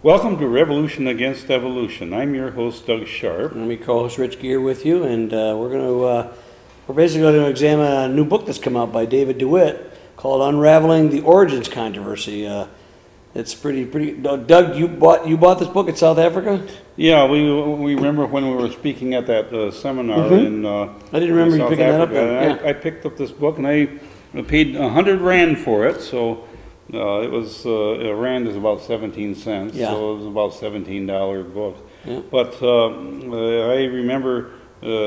Welcome to Revolution Against Evolution. I'm your host, Doug Sharp. I'm your co-host, Rich Gear, with you, and we're basically going to examine a new book that's come out by Dewitt called "Unraveling the Origins Controversy." It's pretty. Doug, you bought this book in South Africa? Yeah, we remember when we were speaking at that seminar in I didn't remember you picking that up. Yeah. I picked up this book and I paid 100 Rand for it. So it was a Rand is about 17 cents. Yeah. So it was about $17 book. Yeah. But I remember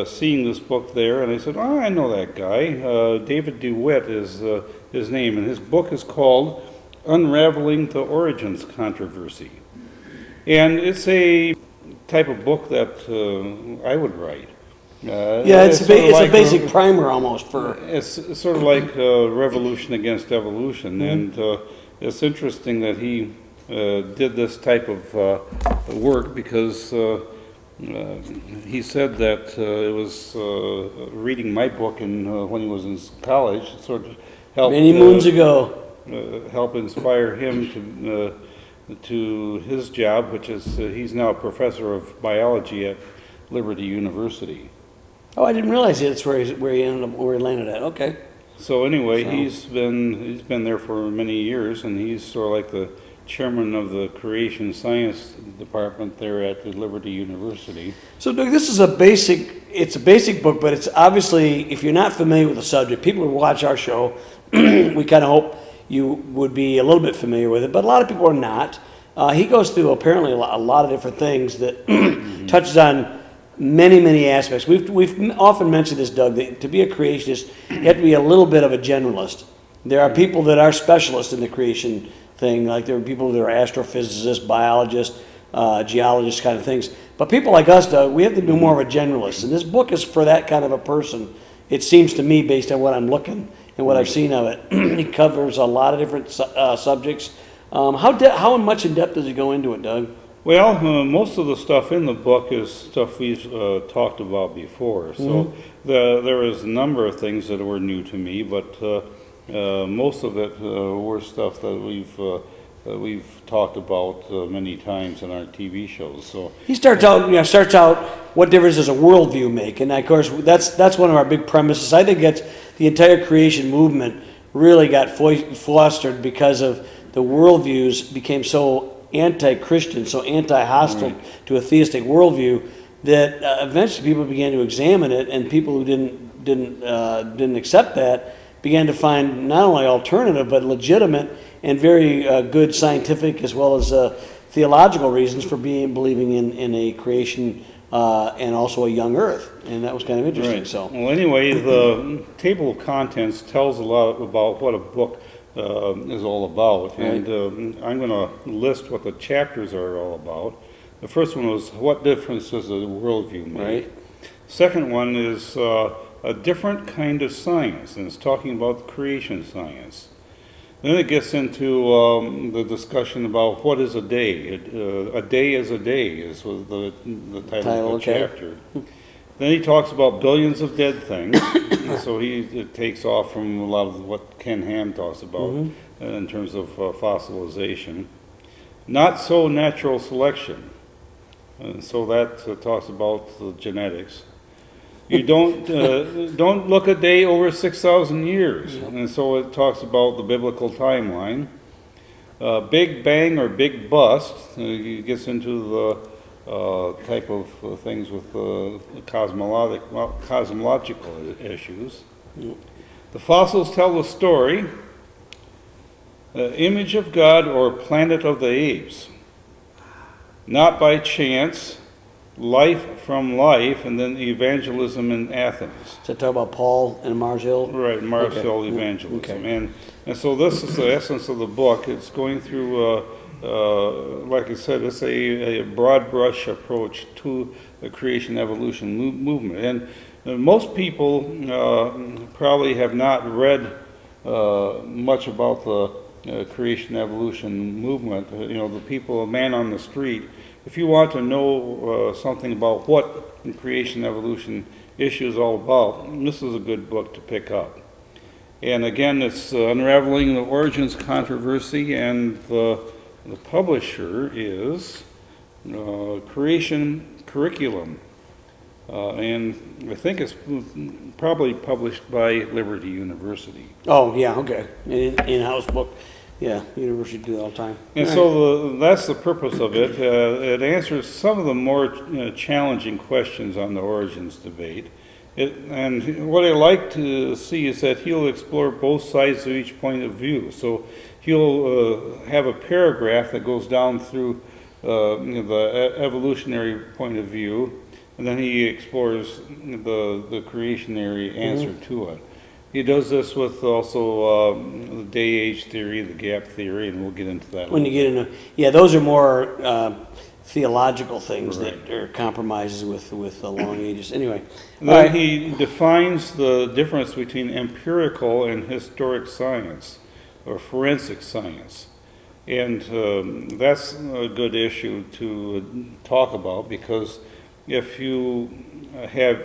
seeing this book there, and I said, "Oh, I know that guy. David Dewitt is his name, and his book is called Unraveling the Origins Controversy." And it's a type of book that I would write. It's a basic primer almost for. It's sort of like Revolution Against Evolution, and it's interesting that he did this type of work because he said that it was reading my book when he was in college. It sort of helped Many moons ago. Help inspire him to his job, which is he's now a professor of biology at Liberty University. Oh, I didn't realize that's where he landed at. Okay. So anyway, he's been there for many years, and he's sort of like the chairman of the creation science department there at the Liberty University. So, Doug, this is a basic book, but it's obviously, if you're not familiar with the subject, people who watch our show, we kind of hope you would be a little bit familiar with it, but a lot of people are not. He goes through apparently a lot of different things that touches on many aspects. We've often mentioned this, Doug, that to be a creationist, you have to be a little bit of a generalist. There are people that are specialists in the creation thing, like there are people that are astrophysicists, biologists, geologists, kind of things. But people like us, Doug, we have to be more of a generalist. And this book is for that kind of a person, it seems to me, based on what I'm looking and what I've seen of it. It covers a lot of different subjects. How much in depth does he go into it, Doug? Well, most of the stuff in the book is stuff we've talked about before. So there was a number of things that were new to me, but most of it were stuff that we've talked about many times in our TV shows. So he starts out what difference does a worldview make, and of course that's one of our big premises. I think that's the entire creation movement really got fostered because of the worldviews became so anti-Christian, so anti-hostile to a theistic worldview that eventually people began to examine it, and people who didn't accept that began to find not only alternative but legitimate and very good scientific as well as theological reasons for believing in a creation and also a young Earth, and that was kind of interesting. Right. So, well, anyway, the table of contents tells a lot about what a book is all about, and I'm going to list what the chapters are all about. The first one was what difference does a worldview make? Right. Second one is a different kind of science, and it's talking about creation science. Then it gets into the discussion about what is a day. A day is a day is the title of the chapter. Then he talks about billions of dead things. So it takes off from a lot of what Ken Ham talks about in terms of fossilization. Not so natural selection. And so that talks about the genetics. You don't look a day over 6,000 years. And so it talks about the biblical timeline. Big bang or big bust. It gets into the type of things with cosmological issues. The fossils tell the story. Image of God or planet of the apes. Not by chance. Life from life, and then evangelism in Athens. So talk about Paul and Mars Hill? Right, Mars Hill evangelism. Okay. And so this is the essence of the book. It's going through like I said, it's a broad brush approach to the creation evolution movement. And most people probably have not read much about the creation evolution movement. The people, man on the street. If you want to know something about what the creation evolution issue is all about, this is a good book to pick up. And again, it's Unraveling the Origins Controversy, and the The publisher is Creation Curriculum, and I think it's probably published by Liberty University. Oh, yeah, okay. In-house book. Yeah, university do that all the time. And so that's the purpose of it. It answers some of the more challenging questions on the origins debate. And what I like to see is that he'll explore both sides of each point of view. So he'll have a paragraph that goes down through the evolutionary point of view, and then he explores the creationary answer to it. He does this with also the day-age theory, the gap theory, and we'll get into that. When you get into, yeah, those are more theological things that are compromises with the long ages. Anyway. Then he defines the difference between empirical and historic science, or forensic science. And that's a good issue to talk about, because if you have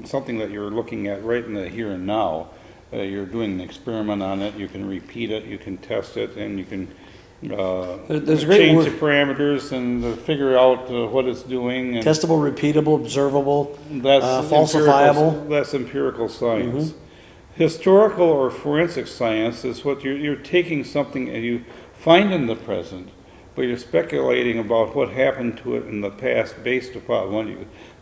something that you're looking at right in the here and now, you're doing an experiment on it, you can repeat it, you can test it, and you can change the parameters and figure out what it's doing. And testable, repeatable, observable, that's falsifiable. That's empirical science. Historical or forensic science is what you're taking something and you find in the present, but you're speculating about what happened to it in the past based upon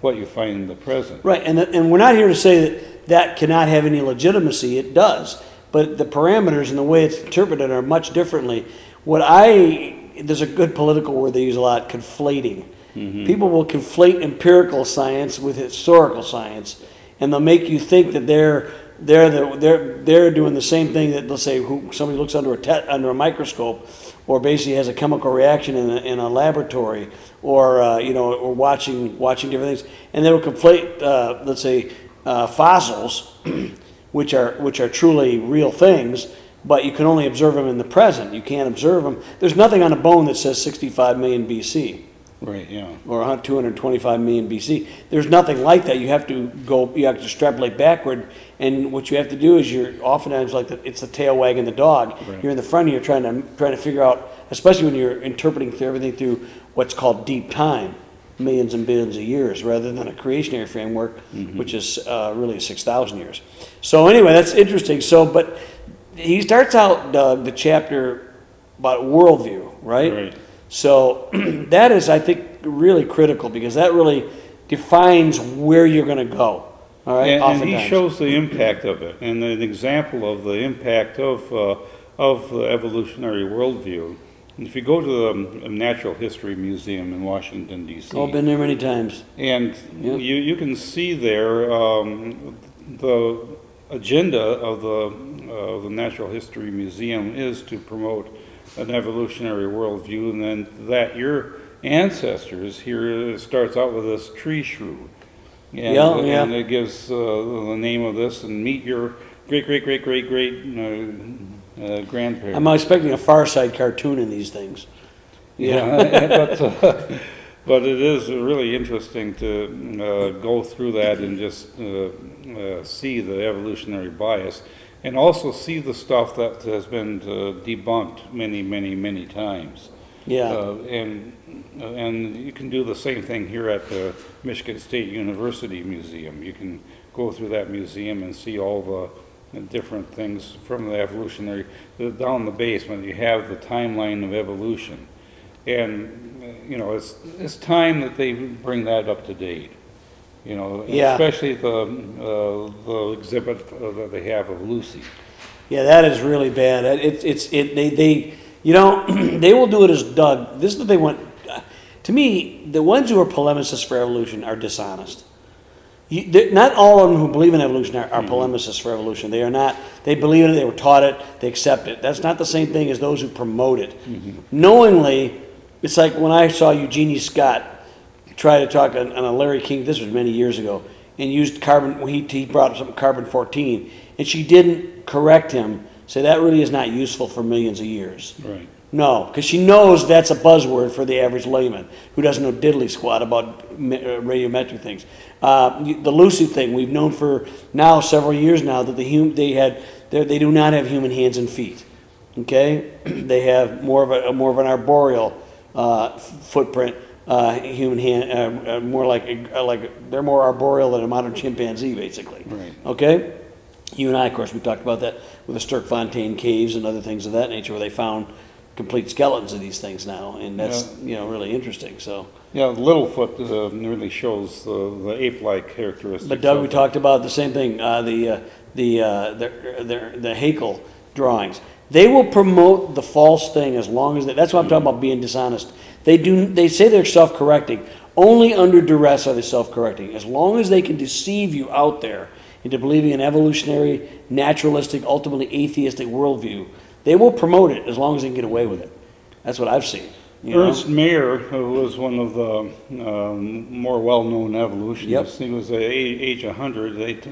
what you find in the present. Right, and we're not here to say that that cannot have any legitimacy. It does, but the parameters and the way it's interpreted are much differently. There's a good political word they use a lot, conflating. People will conflate empirical science with historical science, and they'll make you think that they're doing the same thing that, let's say, somebody looks under a microscope, or basically has a chemical reaction in a laboratory, or or watching different things, and they will conflate, let's say, fossils, which are truly real things, but you can only observe them in the present. You can't observe them. There's nothing on a bone that says 65 million BC. Right, yeah. Or 225 million BC. There's nothing like that. You have to extrapolate backward, and what you have to do is you're oftentimes it's the tail wagging the dog. Right. You're in the front, and you're trying to figure out, especially when you're interpreting everything through what's called deep time, millions and billions of years, rather than a creationary framework, which is really 6,000 years. So anyway, that's interesting. So, but he starts out, Doug, the chapter about worldview, right? Right. So that is, I think, really critical, because that really defines where you're going to go. All right. And he shows the impact of it, and an example of the impact of the evolutionary worldview. If you go to the Natural History Museum in Washington, D.C. I've been there many times. And you can see there the agenda of the Natural History Museum is to promote an evolutionary worldview, and then that your ancestors here starts out with this tree shrew. And it gives the name of this, and meet your great grandparents. I'm expecting a Far Side cartoon in these things. But it is really interesting to go through that and just see the evolutionary bias, and also see the stuff that has been debunked many times. Yeah. And you can do the same thing here at the Michigan State University Museum. You can go through that museum and see all the different things from the evolutionary. Down in the basement, you have the timeline of evolution. And, it's time that they bring that up to date. Especially the exhibit that they have of Lucy. Yeah, that is really bad. They will do it as Doug. This is what they want. To me, the ones who are polemicists for evolution are dishonest. Not all of them who believe in evolution are polemicists for evolution. They are not. They believe in it. They were taught it. They accept it. That's not the same thing as those who promote it. Knowingly, it's like when I saw Eugenie Scott try to talk on a Larry King. This was many years ago, and used carbon. He brought up something carbon-14, and she didn't correct him. Say that really is not useful for millions of years. Right. No, because she knows that's a buzzword for the average layman who doesn't know diddly squat about radiometric things. The Lucy thing, we've known for now several years now that they do not have human hands and feet. Okay, they have more of an arboreal footprint. Human hand, more like they're more arboreal than a modern chimpanzee, basically. Right. Okay, you and I, of course, we talked about that with the Sturkfontein caves and other things of that nature, where they found complete skeletons of these things now, and that's really interesting. So. Yeah, Littlefoot really shows the ape-like characteristics. But Doug, we talked about the same thing. The Haeckel drawings. They will promote the false thing as long as that's why I'm talking about being dishonest. They say they're self-correcting. Only under duress are they self-correcting. As long as they can deceive you out there into believing an evolutionary, naturalistic, ultimately atheistic worldview, they will promote it as long as they can get away with it. That's what I've seen. Ernst Mayr, who was one of the more well-known evolutionists, he was at age 100,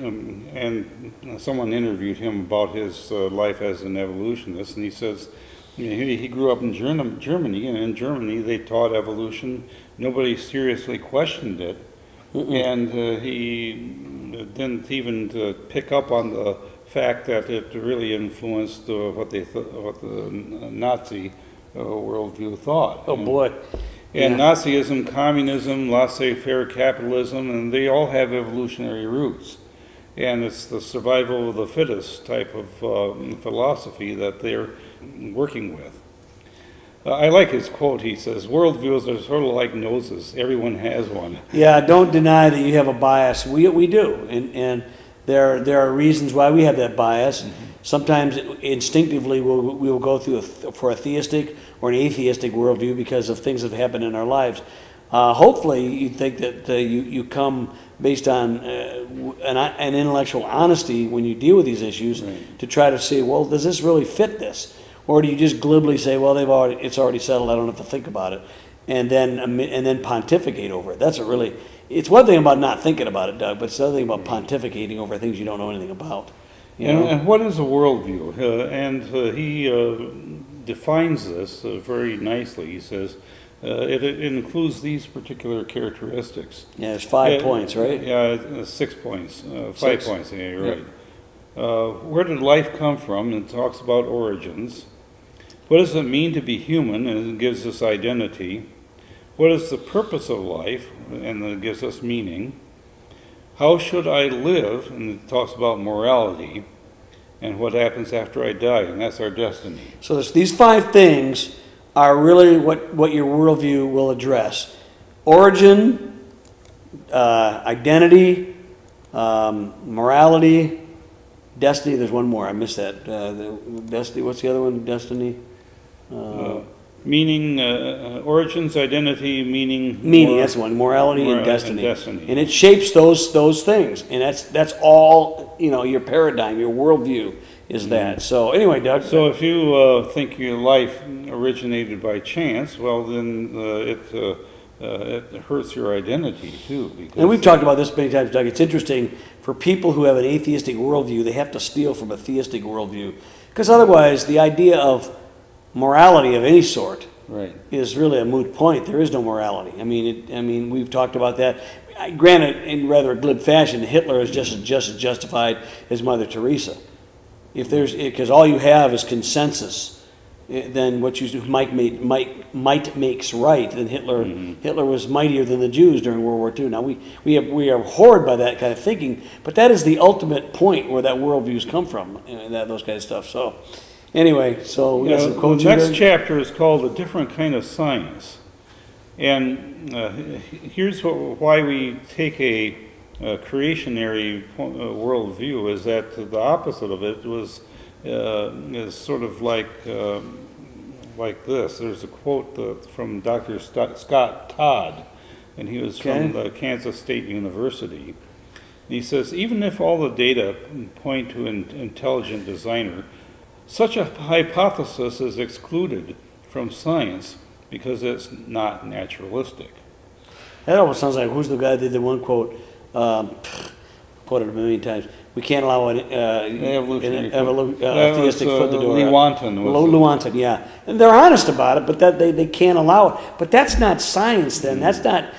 and someone interviewed him about his life as an evolutionist, and he says he grew up in Germany, and in Germany they taught evolution. Nobody seriously questioned it, and he didn't even pick up on the fact that it really influenced what the Nazi worldview thought. Oh boy. And Nazism, communism, laissez-faire capitalism, and they all have evolutionary roots. And it's the survival of the fittest type of philosophy that they're working with. I like his quote. He says, worldviews are sort of like noses. Everyone has one. Yeah, don't deny that you have a bias. We do. And there are reasons why we have that bias. Sometimes instinctively we will go through for a theistic or an atheistic worldview because of things that have happened in our lives. Hopefully you think that you come based on an intellectual honesty when you deal with these issues to try to see, well, does this really fit this? Or do you just glibly say, well, it's already settled, I don't have to think about it, and then pontificate over it? It's one thing about not thinking about it, Doug, but it's another thing about pontificating over things you don't know anything about. And what is a worldview? He defines this very nicely. He says it includes these particular characteristics. Yeah, there's 5 points, right? Yeah, 6 points. 5 points, yeah, you're right. Where did life come from? And it talks about origins. What does it mean to be human? And it gives us identity. What is the purpose of life? And it gives us meaning. How should I live? And it talks about morality. And what happens after I die? And that's our destiny. So these 5 things are really what your worldview will address. Origin, identity, morality, destiny. There's one more. I missed that. Destiny. What's the other one? Destiny. Meaning, origins, identity, meaning. Meaning. That's one. Morality and destiny. And it shapes those things. And that's all. Your paradigm, your worldview is that. So anyway, Doug. So if you think your life originated by chance, well, then it hurts your identity too. And we've talked about this many times, Doug. It's interesting for people who have an atheistic worldview, they have to steal from a theistic worldview. Because otherwise, the idea of morality of any sort is really a moot point. There is no morality. I mean, we've talked about that. Granted, in rather a glib fashion, Hitler is just as justified as Mother Teresa. Because all you have is consensus, then what you might makes right. Then Hitler was mightier than the Jews during World War II. Now we are horrid by that kind of thinking, but that is the ultimate point where that worldviews come from, and those kind of stuff. So anyway, so we got some quotes. The next chapter is called A Different Kind of Science, and here's why we take a creationary worldview is that the opposite of it is sort of like this. There's a quote from Dr. Scott Todd, and he was from the Kansas State University. And he says, even if all the data point to an intelligent designer, such a hypothesis is excluded from science because it's not naturalistic. That almost sounds like, who's the guy that did the one quote? Quoted a million times. We can't allow an theistic foot in the door. Lewontin. Yeah. And they're honest about it, but that they can't allow it. But that's not science then. That's not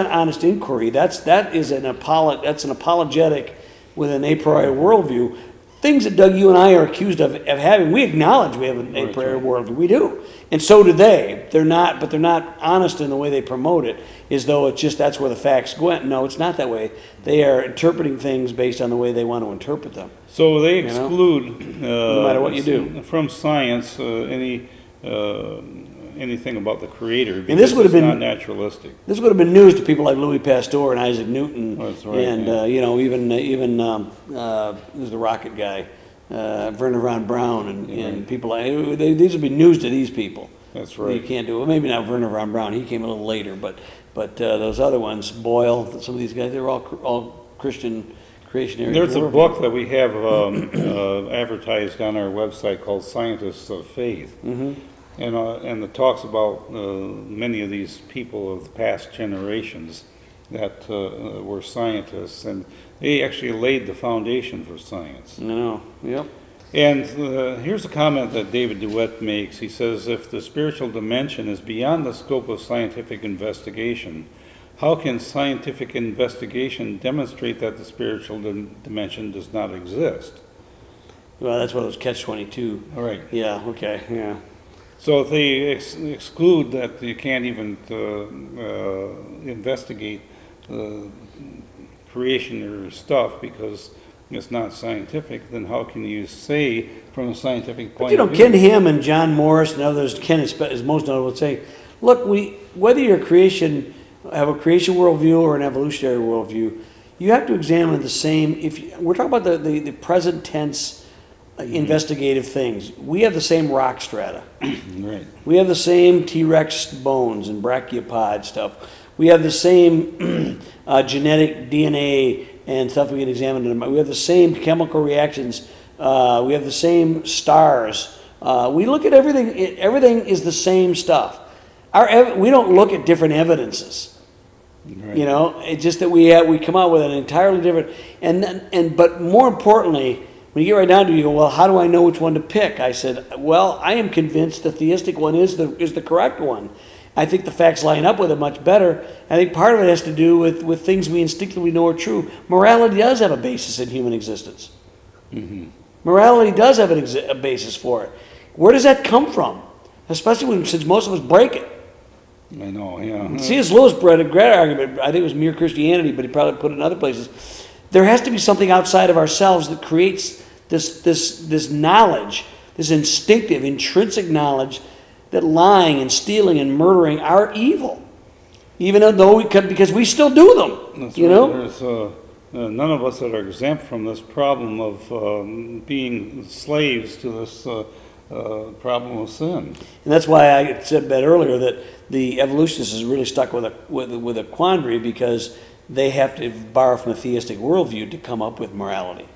honest inquiry. That's an apologetic with an a priori worldview. things that, Doug, you and I are accused of having. We acknowledge we have a prayer worldview. We do. And so do they. They're not, but they're not honest in the way they promote it, as though it's just that's where the facts went. No, it's not that way. They are interpreting things based on the way they want to interpret them. So they exclude, no matter what you do, from science anything about the Creator, because and this would have been not naturalistic. This would have been news to people like Louis Pasteur and Isaac Newton, That's right, and even who's the rocket guy, Werner von Braun, and people like these would be news to these people. That's right. You can't do it. Well, maybe not Werner von Braun. He came a little later, but those other ones, Boyle, some of these guys, they're all Christian creationary. There's a book that we have advertised on our website called Scientists of Faith. Mm-hmm. And it talks about many of these people of the past generations that were scientists, and they actually laid the foundation for science. No, yep. And here's a comment that David Dewitt makes. He says, if the spiritual dimension is beyond the scope of scientific investigation, how can scientific investigation demonstrate that the spiritual dimension does not exist? Well, that's one of those catch-22. All right. Yeah, okay, yeah. So if they exclude that you can't even investigate creation or stuff because it's not scientific, then how can you say from a scientific point of view? Ken Ham and John Morris and others, Ken is most notable, say, look, whether you're have a creation worldview or an evolutionary worldview, you have to examine the same. We're talking about the present tense investigative things. We have the same rock strata. Right. We have the same T-Rex bones and brachiopod stuff. We have the same genetic DNA and stuff we can examine. We have the same chemical reactions. We have the same stars. We look at everything. Everything is the same stuff. We don't look at different evidences. Right. It's just that we come out with an entirely different. But more importantly, when you get right down to it, you go, well, how do I know which one to pick? I said, well, I am convinced the theistic one is the correct one. I think the facts line up with it much better. I think part of it has to do with things we instinctively know are true. Morality does have a basis in human existence. Mm-hmm. Morality does have a basis for it. Where does that come from? Especially since most of us break it. I know, yeah. C.S. Lewis brought a great argument. I think it was mere Christianity, but he probably put it in other places. There has to be something outside of ourselves that creates this knowledge, this instinctive, intrinsic knowledge that lying and stealing and murdering are evil, even though because we still do them. That's right. There's none of us that are exempt from this problem of being slaves to this problem of sin. And that's why I said that earlier, that the evolutionists is really stuck with a quandary, because they have to borrow from a theistic worldview to come up with morality.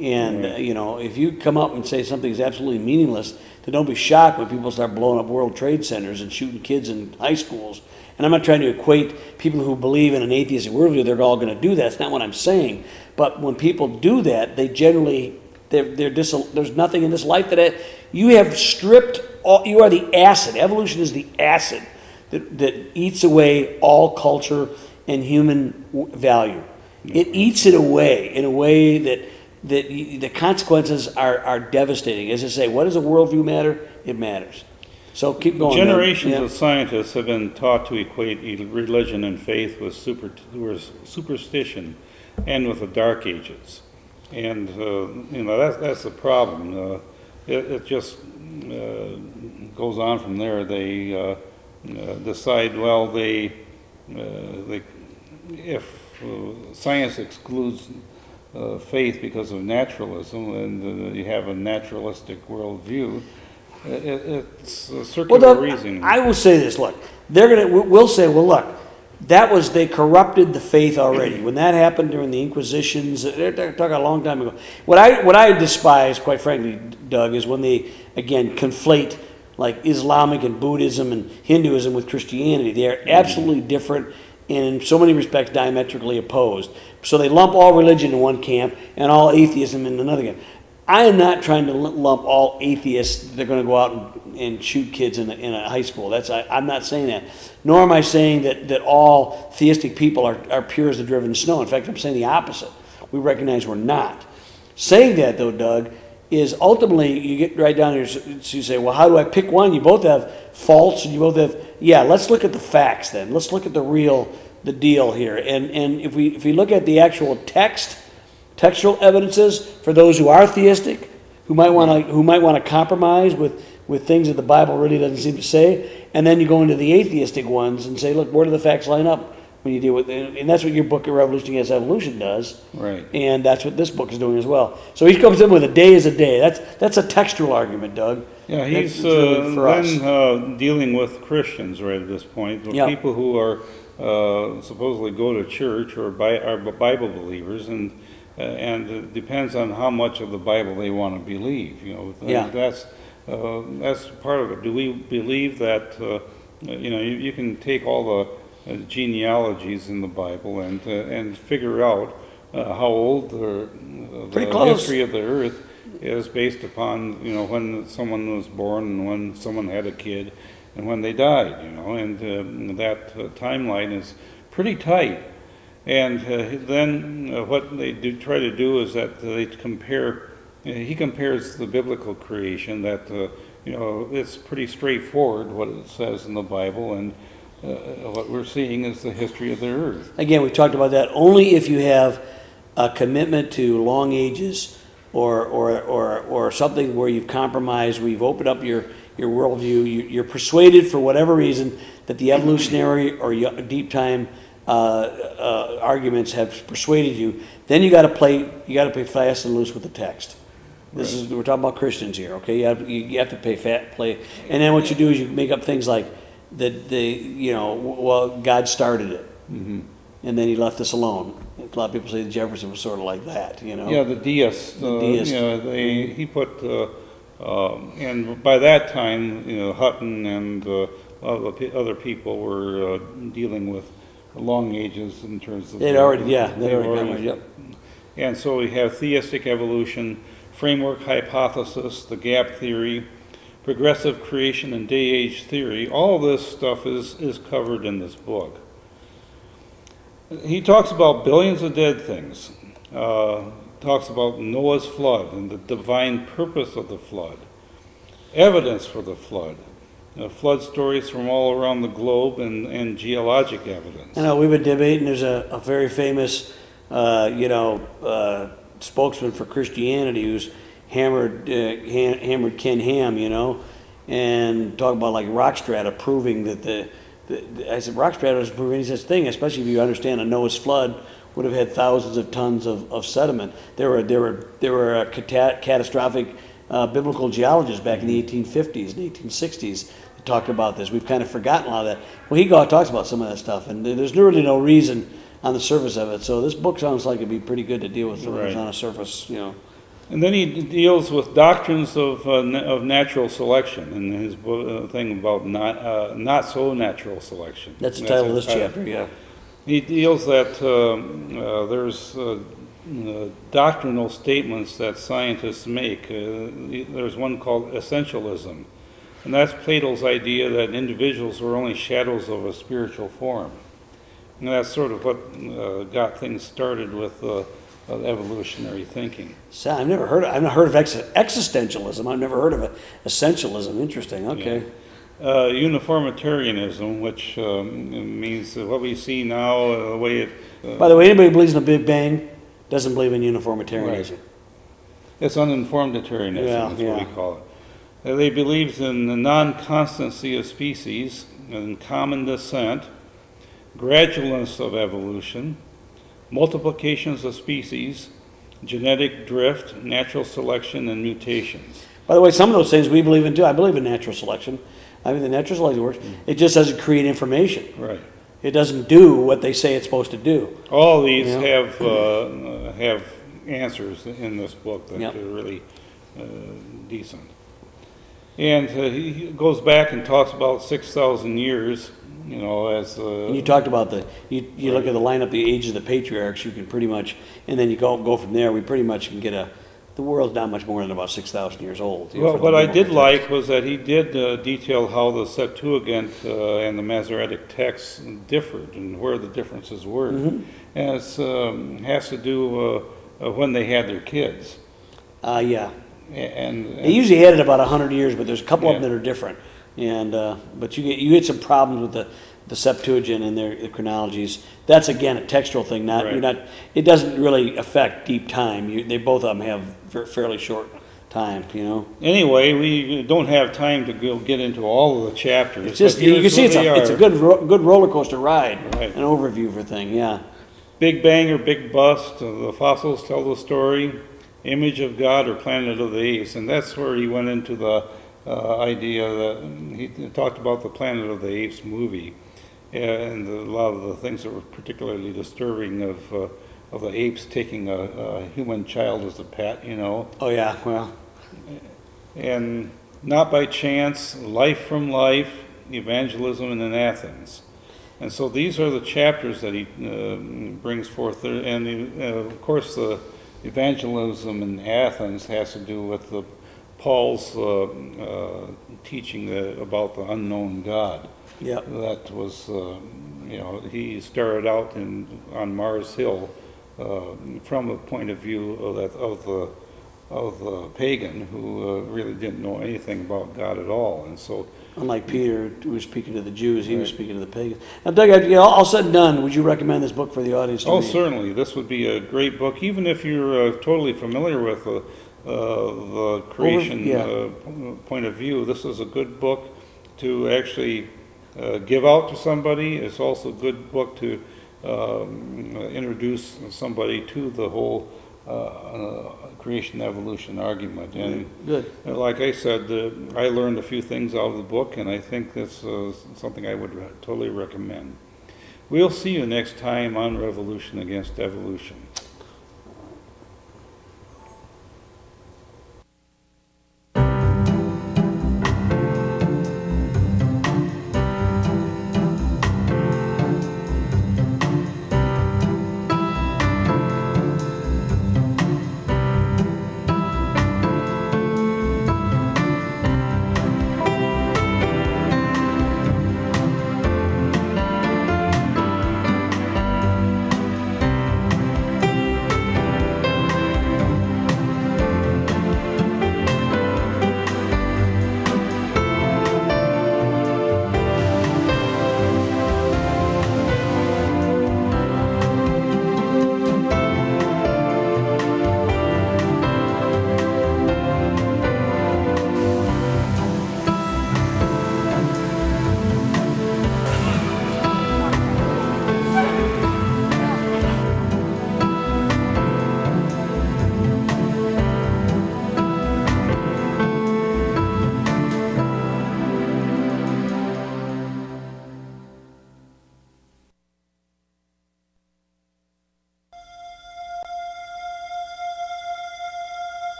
And, if you come up and say something is absolutely meaningless, then don't be shocked when people start blowing up World Trade Centers and shooting kids in high schools. And I'm not trying to equate people who believe in an atheistic worldview, they're all going to do that. That's not what I'm saying. But when people do that, they generally, there's nothing in this life that you have stripped, you are the acid. Evolution is the acid that eats away all culture and human value. It eats it away in a way that the consequences are devastating. As I say, what does a worldview matter? It matters. So keep going. Generations of scientists have been taught to equate religion and faith with superstition and with the Dark Ages. And, that's the problem. It just goes on from there. They decide, well, if science excludes faith because of naturalism, and you have a naturalistic worldview, it's a circular reasoning. I will say this: look, we'll say, well, look, they corrupted the faith already. When that happened during the Inquisitions, they're talking a long time ago. What I despise, quite frankly, Doug, is when they again conflate like Islamic and Buddhism and Hinduism with Christianity. They are absolutely different, and in so many respects diametrically opposed. So they lump all religion in one camp and all atheism in another camp. I am not trying to lump all atheists that are going to go out and shoot kids in a high school. I'm not saying that. Nor am I saying that all theistic people are pure as the driven snow. In fact, I'm saying the opposite. We recognize we're not. Saying that, though, Doug, is ultimately you get right down here, so you say, well, how do I pick one? You both have faults, and you both have, yeah, let's look at the facts then. Let's look at the deal here. And if we look at the actual textual evidences for those who are theistic, who might want to compromise with things that the Bible really doesn't seem to say, and then you go into the atheistic ones and say, look, where do the facts line up when you deal with it? And that's what your book, Revolution Against Evolution, does. Right. And that's what this book is doing as well. So he comes in with a day is a day. That's a textual argument, Doug. Yeah, he's dealing with Christians right at this point, with people who are supposedly go to church or are Bible believers, and it depends on how much of the Bible they want to believe. That's part of it. Do we believe that you can take all the genealogies in the Bible and figure out how old the history of the earth is based upon when someone was born and when someone had a kid and when they died, and that timeline is pretty tight. And then what they try to do is that they compare. He compares the biblical creation that it's pretty straightforward what it says in the Bible, and what we're seeing is the history of the earth. Again, we've talked about that. Only if you have a commitment to long ages or something where you've compromised, where you've opened up your worldview, you're persuaded for whatever reason that the evolutionary or deep time arguments have persuaded you, then you got to play fast and loose with the text. We're talking about Christians here, okay? You have to play, and then what you do is you make up things like God started it, and then he left us alone. A lot of people say Jefferson was sort of like that, Yeah, the deists. He put, and by that time, Hutton and other people were dealing with long ages in terms of. They'd already come. Yep. And so we have theistic evolution, framework hypothesis, the gap theory, progressive creation and day-age theory. All this stuff is covered in this book. He talks about billions of dead things, talks about Noah's flood and the divine purpose of the flood, evidence for the flood, flood stories from all around the globe, and geologic evidence. I know we've been debating. There's a very famous, spokesman for Christianity who's hammered Ken Ham, and talk about like Rockstrata proving that I said Rockstrata doesn't prove any such thing, especially if you understand a Noah's flood would have had thousands of tons of sediment. There were catastrophic biblical geologists back in the 1850s and 1860s that talked about this. We've kind of forgotten a lot of that. Well, he talks about some of that stuff, and there's really no reason on the surface of it. So this book sounds like it'd be pretty good to deal with things on a surface, And then he deals with doctrines of natural selection in his thing about not so natural selection. That's the title of this chapter, yeah. He deals that there's doctrinal statements that scientists make. There's one called essentialism, and that's Plato's idea that individuals were only shadows of a spiritual form. And that's sort of what got things started with evolutionary thinking. So I've never heard of existentialism. I've never heard of it. Essentialism. Interesting. Okay. Yeah. Uniformitarianism, which means what we see now, the way it. By the way, anybody who believes in the Big Bang doesn't believe in uniformitarianism. Right. It's uninformitarianism. That's what we call it. They believed in the non-constancy of species and common descent, gradualness of evolution, multiplications of species, genetic drift, natural selection, and mutations. By the way, some of those things we believe in too. I believe in natural selection. I mean, the natural selection works. It just doesn't create information. Right. It doesn't do what they say it's supposed to do. All these have answers in this book that are really decent. And he goes back and talks about 6,000 years. As and you talked about you look at the lineup, the age of the patriarchs. You can pretty much, and then you go from there. We pretty much can get the world's not much more than about 6,000 years old. Well, what I did like was that he did detail how the Septuagint and the Masoretic texts differed and where the differences were. And it has to do when they had their kids. Yeah. And They usually had it about 100 years, but there's a couple of Yeah. them that are different. And but you get some problems with the Septuagint and the chronologies. That's again a textual thing. Not you're Right. not. It doesn't really affect deep time. They both of them have fairly short time. You know. anyway, we don't have time to go get into all of the chapters. It's just but you can here's see what it's a they are. good roller coaster ride. Right. An overview for thing. Yeah. Big Bang or Big Bust, the fossils tell the story, Image of God or Planet of the Apes, and that's where he went into the idea that he talked about the Planet of the Apes movie, and a lot of the things that were particularly disturbing of the apes taking a human child as a pet, you know, Oh yeah. Well. and Not by Chance, Life from Life, Evangelism in Athens. And so these are the chapters that he brings forth there. And of course, the evangelism in Athens has to do with Paul's teaching about the unknown God. Yeah. That was, he started out on Mars Hill from a point of view of the pagan who really didn't know anything about God at all, and so. Unlike Peter, who was speaking to the Jews, he was speaking to the pagans. Now, Doug, all said and done, would you recommend this book for the audience to read? Oh, certainly. This would be a great book, even if you're totally familiar with the creation point of view. This is a good book to actually give out to somebody. It's also a good book to introduce somebody to the whole creation evolution argument. And good. Like I said, I learned a few things out of the book, and I think that's something I would totally recommend. We'll see you next time on Revolution Against Evolution.